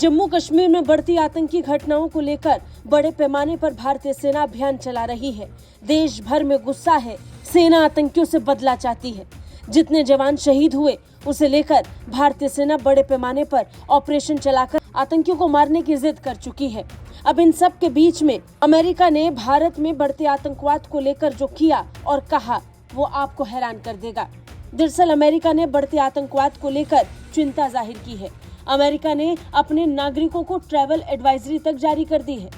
जम्मू कश्मीर में बढ़ती आतंकी घटनाओं को लेकर बड़े पैमाने पर भारतीय सेना अभियान चला रही है। देश भर में गुस्सा है, सेना आतंकियों से बदला चाहती है। जितने जवान शहीद हुए उसे लेकर भारतीय सेना बड़े पैमाने पर ऑपरेशन चलाकर आतंकियों को मारने की जिद कर चुकी है। अब इन सब के बीच में अमेरिका ने भारत में बढ़ते आतंकवाद को लेकर जो किया और कहा वो आपको हैरान कर देगा। दरअसल अमेरिका ने बढ़ते आतंकवाद को लेकर चिंता जाहिर की है। अमेरिका ने अपने नागरिकों को ट्रैवल एडवाइजरी तक जारी कर दी है।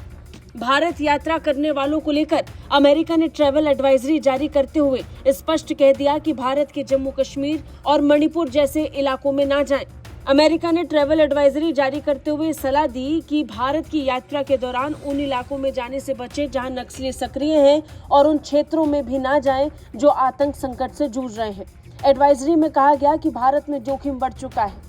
भारत यात्रा करने वालों को लेकर अमेरिका ने ट्रैवल एडवाइजरी जारी करते हुए स्पष्ट कह दिया कि भारत के जम्मू कश्मीर और मणिपुर जैसे इलाकों में ना जाएं। अमेरिका ने ट्रैवल एडवाइजरी जारी करते हुए सलाह दी कि भारत की यात्रा के दौरान उन इलाकों में जाने से बचें जहां नक्सली सक्रिय हैं और उन क्षेत्रों में भी ना जाएं जो आतंक संकट से जूझ रहे हैं। एडवाइजरी में कहा गया कि भारत में जोखिम बढ़ चुका है।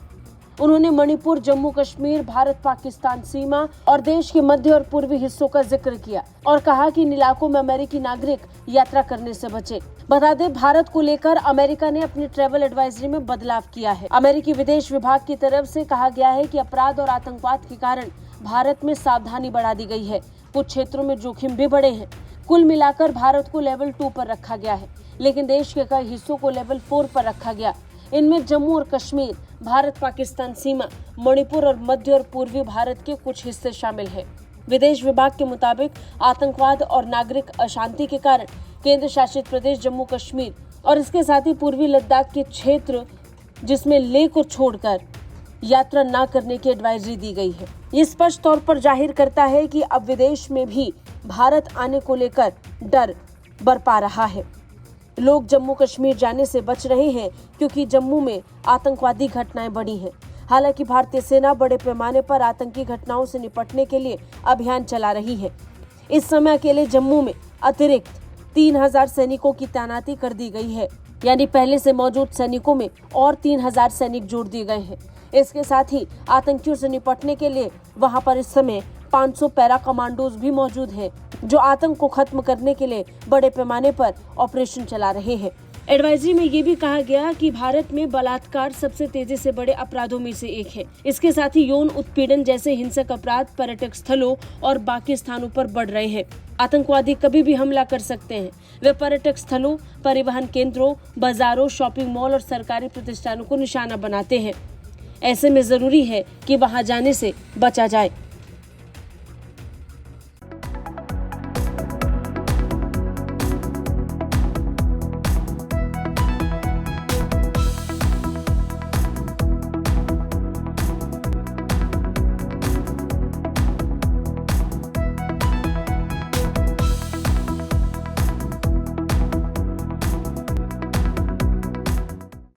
उन्होंने मणिपुर, जम्मू कश्मीर, भारत पाकिस्तान सीमा और देश के मध्य और पूर्वी हिस्सों का जिक्र किया और कहा कि इन इलाकों में अमेरिकी नागरिक यात्रा करने से बचे। बता दें, भारत को लेकर अमेरिका ने अपनी ट्रैवल एडवाइजरी में बदलाव किया है। अमेरिकी विदेश विभाग की तरफ से कहा गया है कि अपराध और आतंकवाद के कारण भारत में सावधानी बढ़ा दी गई है। कुछ क्षेत्रों में जोखिम भी बढ़े हैं। कुल मिलाकर भारत को लेवल 2 पर रखा गया है, लेकिन देश के कई हिस्सों को लेवल 4 पर रखा गया। इनमें जम्मू और कश्मीर, भारत पाकिस्तान सीमा, मणिपुर और मध्य और पूर्वी भारत के कुछ हिस्से शामिल हैं। विदेश विभाग के मुताबिक आतंकवाद और नागरिक अशांति के कारण केंद्र शासित प्रदेश जम्मू कश्मीर और इसके साथ ही पूर्वी लद्दाख के क्षेत्र जिसमें लेह को छोड़कर यात्रा न करने की एडवाइजरी दी गई है। ये स्पष्ट तौर पर जाहिर करता है कि अब विदेश में भी भारत आने को लेकर डर बरपा रहा है। लोग जम्मू कश्मीर जाने से बच रहे हैं क्योंकि जम्मू में आतंकवादी घटनाएं बढ़ी हैं। हालांकि भारतीय सेना बड़े पैमाने पर आतंकी घटनाओं से निपटने के लिए अभियान चला रही है। इस समय अकेले जम्मू में अतिरिक्त 3000 सैनिकों की तैनाती कर दी गई है, यानी पहले से मौजूद सैनिकों में और 3000 सैनिक जोड़ दिए गए हैं। इसके साथ ही आतंकियों से निपटने के लिए वहां पर इस समय 500 पैरा कमांडोज भी मौजूद हैं, जो आतंक को खत्म करने के लिए बड़े पैमाने पर ऑपरेशन चला रहे हैं। एडवाइजरी में ये भी कहा गया कि भारत में बलात्कार सबसे तेजी से बड़े अपराधों में से एक है। इसके साथ ही यौन उत्पीड़न जैसे हिंसक अपराध पर्यटक स्थलों और बाकी स्थानों पर बढ़ रहे हैं। आतंकवादी कभी भी हमला कर सकते हैं। वे पर्यटक स्थलों, परिवहन केंद्रों, बाजारों, शॉपिंग मॉल और सरकारी प्रतिष्ठानों को निशाना बनाते हैं। ऐसे में जरूरी है कि वहां जाने से बचा जाए।